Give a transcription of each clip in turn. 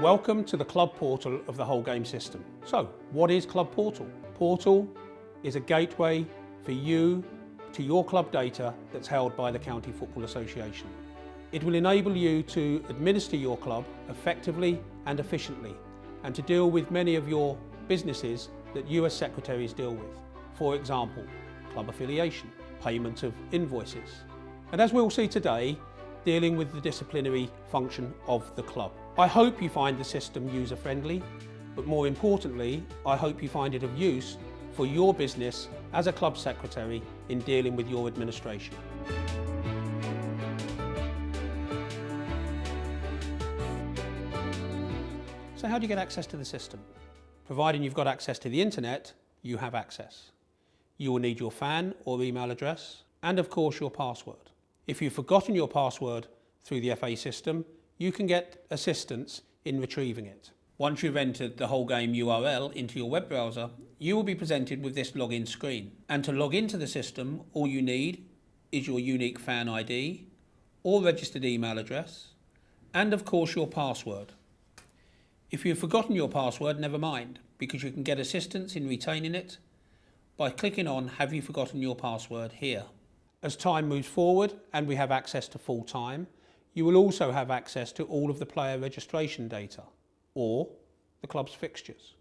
Welcome to the Club Portal of the whole game system. So, what is Club Portal? Portal is a gateway for you to your club data that's held by the County Football Association. It will enable you to administer your club effectively and efficiently, and to deal with many of your businesses that you as secretaries deal with. For example, club affiliation, payment of invoices, and as we'll see today, dealing with the disciplinary function of the club. I hope you find the system user-friendly, but more importantly, I hope you find it of use for your business as a club secretary in dealing with your administration. So how do you get access to the system? Providing you've got access to the internet, you have access. You will need your FAN or email address, and of course your password. If you've forgotten your password through the FA system, you can get assistance in retrieving it. Once you've entered the whole game URL into your web browser, you will be presented with this login screen. And to log into the system, all you need is your unique FAN ID or registered email address, and of course your password. If you've forgotten your password, never mind, because you can get assistance in retaining it by clicking on Have you forgotten your password here. As time moves forward and we have access to full time, you will also have access to all of the player registration data or the club's fixtures.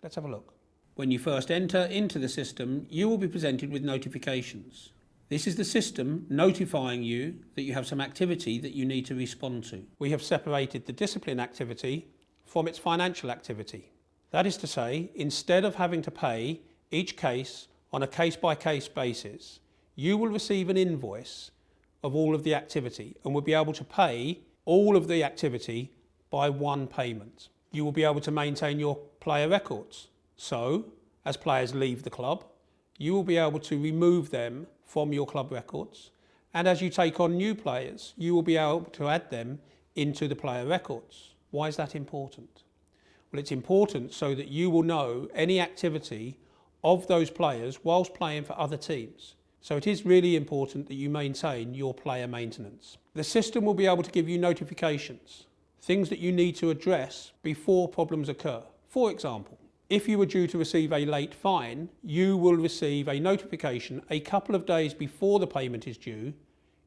Let's have a look. When you first enter into the system, you will be presented with notifications. This is the system notifying you that you have some activity that you need to respond to. We have separated the discipline activity from its financial activity. That is to say, instead of having to pay each case on a case-by-case basis, you will receive an invoice of all of the activity and will be able to pay all of the activity by one payment. You will be able to maintain your player records. So, as players leave the club, you will be able to remove them from your club records. And as you take on new players, you will be able to add them into the player records. Why is that important? Well, it's important so that you will know any activity of those players whilst playing for other teams. So it is really important that you maintain your player maintenance. The system will be able to give you notifications, things that you need to address before problems occur. For example, if you were due to receive a late fine, you will receive a notification a couple of days before the payment is due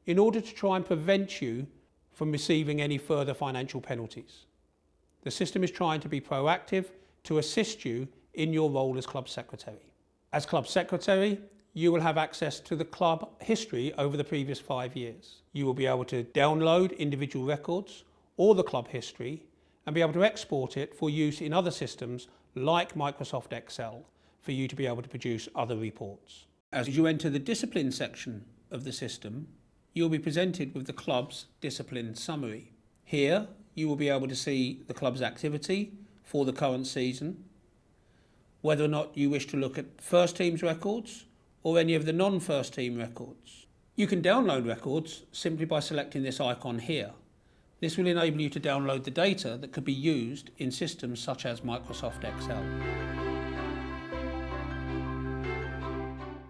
in order to try and prevent you from receiving any further financial penalties. The system is trying to be proactive to assist you in your role as club secretary. As club secretary, you will have access to the club history over the previous 5 years. You will be able to download individual records or the club history and be able to export it for use in other systems like Microsoft Excel for you to be able to produce other reports. As you enter the discipline section of the system, you'll be presented with the club's discipline summary. Here, you will be able to see the club's activity for the current season, whether or not you wish to look at first team's records or any of the non-first team records. You can download records simply by selecting this icon here. This will enable you to download the data that could be used in systems such as Microsoft Excel.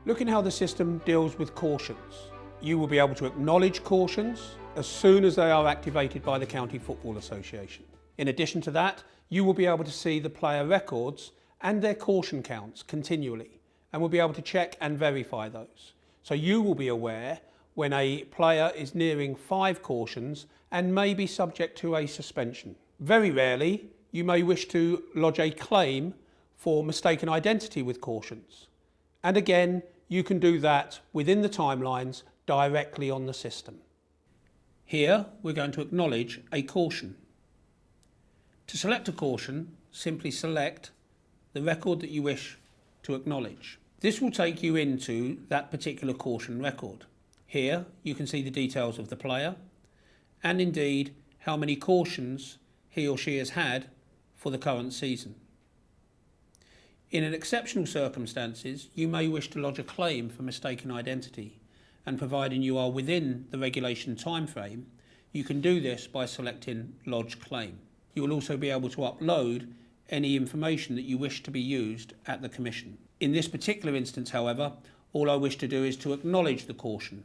Looking how the system deals with cautions. You will be able to acknowledge cautions as soon as they are activated by the County Football Association. In addition to that, you will be able to see the player records and their caution counts continually, and will be able to check and verify those. So you will be aware when a player is nearing 5 cautions and may be subject to a suspension. Very rarely, you may wish to lodge a claim for mistaken identity with cautions. And again, you can do that within the timelines directly on the system. Here, we're going to acknowledge a caution. To select a caution, simply select the record that you wish to acknowledge. This will take you into that particular caution record. Here you can see the details of the player and indeed how many cautions he or she has had for the current season. In an exceptional circumstances, you may wish to lodge a claim for mistaken identity, and providing you are within the regulation time frame, you can do this by selecting Lodge Claim. You will also be able to upload any information that you wish to be used at the Commission. In this particular instance, however, all I wish to do is to acknowledge the caution.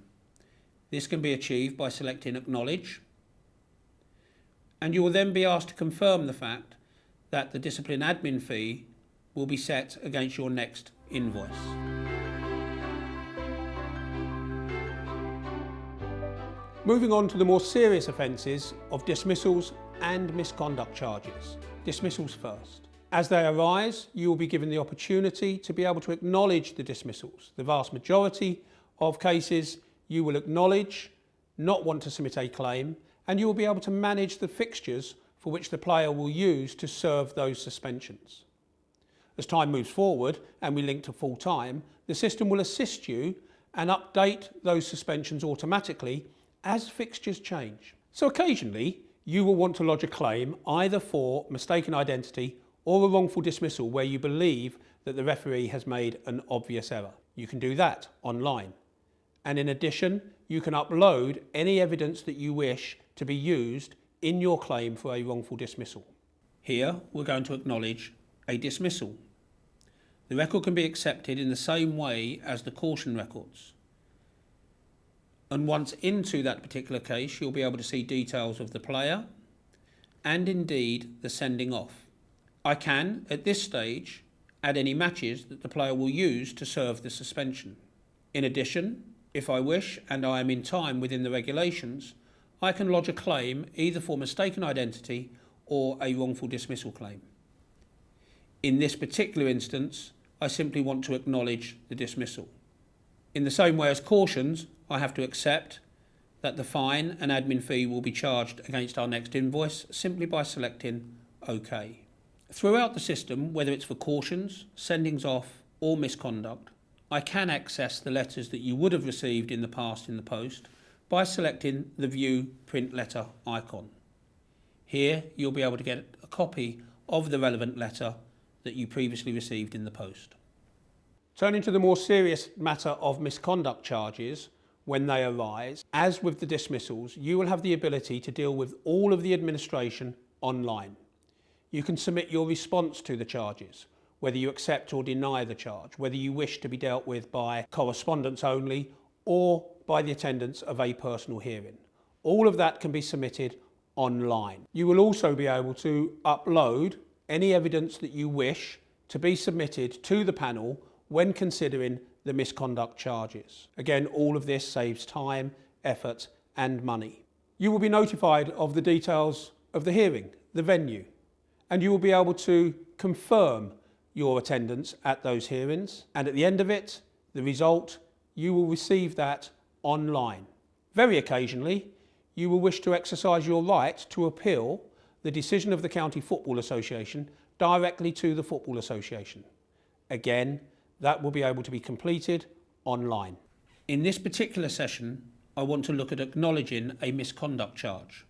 This can be achieved by selecting Acknowledge and you will then be asked to confirm the fact that the discipline admin fee will be set against your next invoice. Moving on to the more serious offences of dismissals and misconduct charges. Dismissals first. As they arise, you will be given the opportunity to be able to acknowledge the dismissals. The vast majority of cases you will acknowledge, not want to submit a claim, and you will be able to manage the fixtures for which the player will use to serve those suspensions. As time moves forward and we link to full time, the system will assist you and update those suspensions automatically as fixtures change. So occasionally you will want to lodge a claim either for mistaken identity or a wrongful dismissal where you believe that the referee has made an obvious error. You can do that online. And in addition, you can upload any evidence that you wish to be used in your claim for a wrongful dismissal. Here we're going to acknowledge a dismissal. The record can be accepted in the same way as the caution records. And once into that particular case, you'll be able to see details of the player and indeed the sending off. I can, at this stage, add any matches that the player will use to serve the suspension. In addition, if I wish and I am in time within the regulations, I can lodge a claim either for mistaken identity or a wrongful dismissal claim. In this particular instance, I simply want to acknowledge the dismissal. In the same way as cautions, I have to accept that the fine and admin fee will be charged against our next invoice simply by selecting OK. Throughout the system, whether it's for cautions, sendings off or misconduct, I can access the letters that you would have received in the past in the post by selecting the View Print Letter icon. Here you'll be able to get a copy of the relevant letter that you previously received in the post. Turning to the more serious matter of misconduct charges, when they arise, as with the dismissals, you will have the ability to deal with all of the administration online. You can submit your response to the charges, whether you accept or deny the charge, whether you wish to be dealt with by correspondence only or by the attendance of a personal hearing. All of that can be submitted online. You will also be able to upload any evidence that you wish to be submitted to the panel when considering the misconduct charges. Again, all of this saves time, effort and money. You will be notified of the details of the hearing, the venue, and you will be able to confirm your attendance at those hearings, and at the end of it, the result, you will receive that online. Very occasionally, you will wish to exercise your right to appeal the decision of the County Football Association directly to the Football Association. Again, that will be able to be completed online. In this particular session, I want to look at acknowledging a misconduct charge.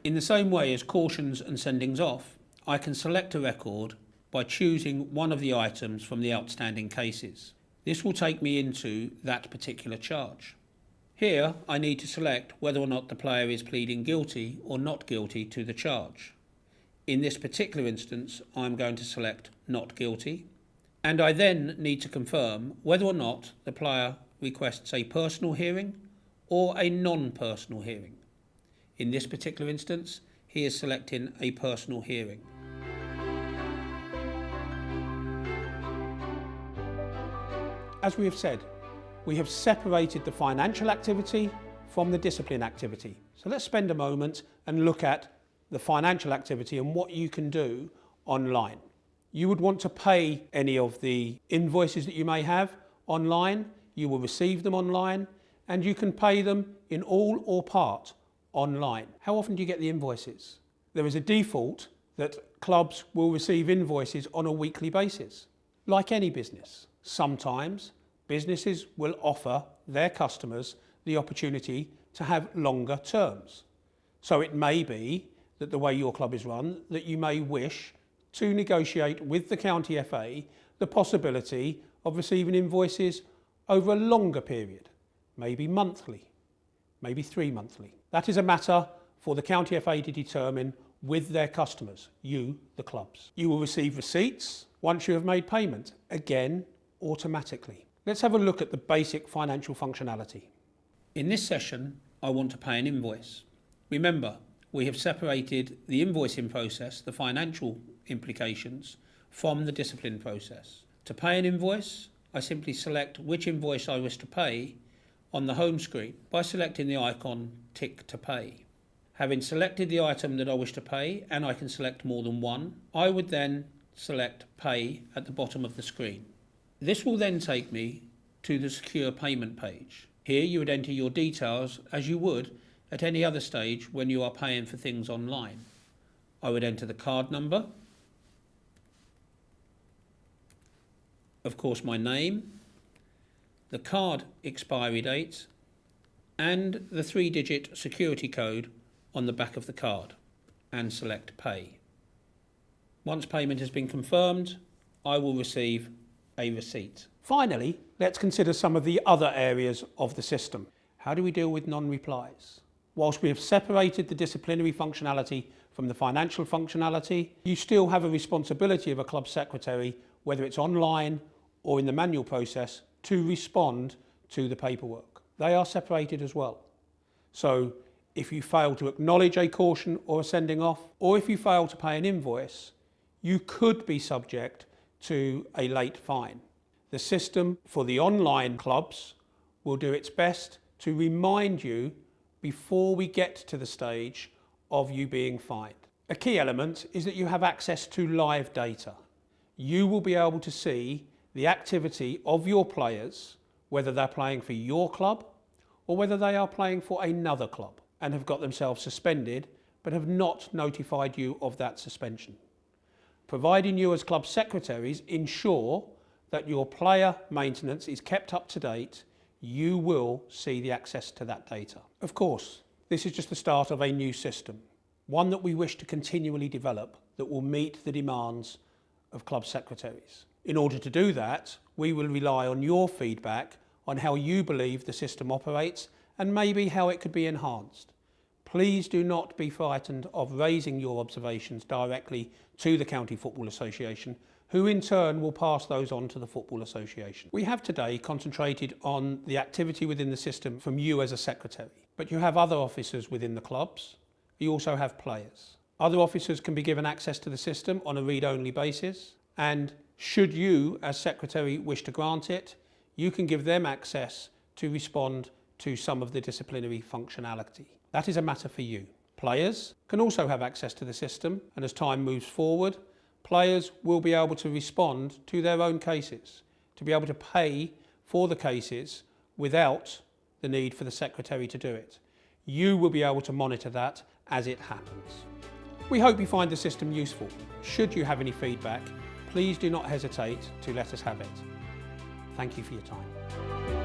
In the same way as cautions and sendings off, I can select a record by choosing one of the items from the outstanding cases. This will take me into that particular charge. Here, I need to select whether or not the player is pleading guilty or not guilty to the charge. In this particular instance, I'm going to select not guilty, and I then need to confirm whether or not the player requests a personal hearing or a non-personal hearing. In this particular instance, he is selecting a personal hearing. As we have said, we have separated the financial activity from the discipline activity. So let's spend a moment and look at the financial activity and what you can do online. You would want to pay any of the invoices that you may have online. You will receive them online and you can pay them in all or part online. How often do you get the invoices? There is a default that clubs will receive invoices on a weekly basis. Like any business, sometimes businesses will offer their customers the opportunity to have longer terms. So it may be that the way your club is run, that you may wish to negotiate with the County FA the possibility of receiving invoices over a longer period, maybe monthly, maybe 3 monthly. That is a matter for the County FA to determine with their customers, you, the clubs. You will receive receipts once you have made payment, again, automatically. Let's have a look at the basic financial functionality. In this session, I want to pay an invoice. Remember, we have separated the invoicing process, the financial implications, from the discipline process. To pay an invoice, I simply select which invoice I wish to pay on the home screen by selecting the icon Tick to Pay. Having selected the item that I wish to pay, and I can select more than one, I would then select Pay at the bottom of the screen. This will then take me to the secure payment page. Here you would enter your details as you would at any other stage when you are paying for things online. I would enter the card number, of course my name, the card expiry date, and the 3-digit security code on the back of the card, and select Pay. Once payment has been confirmed, I will receive a receipt. Finally, let's consider some of the other areas of the system. How do we deal with non-replies? Whilst we have separated the disciplinary functionality from the financial functionality, you still have a responsibility of a club secretary, whether it's online or in the manual process, to respond to the paperwork. They are separated as well. So if you fail to acknowledge a caution or a sending off, or if you fail to pay an invoice, you could be subject to a late fine. The system for the online clubs will do its best to remind you before we get to the stage of you being fined. A key element is that you have access to live data. You will be able to see the activity of your players, whether they're playing for your club or whether they are playing for another club and have got themselves suspended but have not notified you of that suspension. Providing you as club secretaries ensure that your player maintenance is kept up to date, you will see the access to that data. Of course, this is just the start of a new system, one that we wish to continually develop that will meet the demands of club secretaries. In order to do that, we will rely on your feedback on how you believe the system operates and maybe how it could be enhanced. Please do not be frightened of raising your observations directly to the County Football Association, who in turn will pass those on to the Football Association. We have today concentrated on the activity within the system from you as a secretary, but you have other officers within the clubs. You also have players. Other officers can be given access to the system on a read-only basis, and should you as secretary wish to grant it, you can give them access to respond to some of the disciplinary functionality. That is a matter for you. Players can also have access to the system, and as time moves forward, players will be able to respond to their own cases, to be able to pay for the cases without the need for the secretary to do it. You will be able to monitor that as it happens. We hope you find the system useful. Should you have any feedback, please do not hesitate to let us have it. Thank you for your time.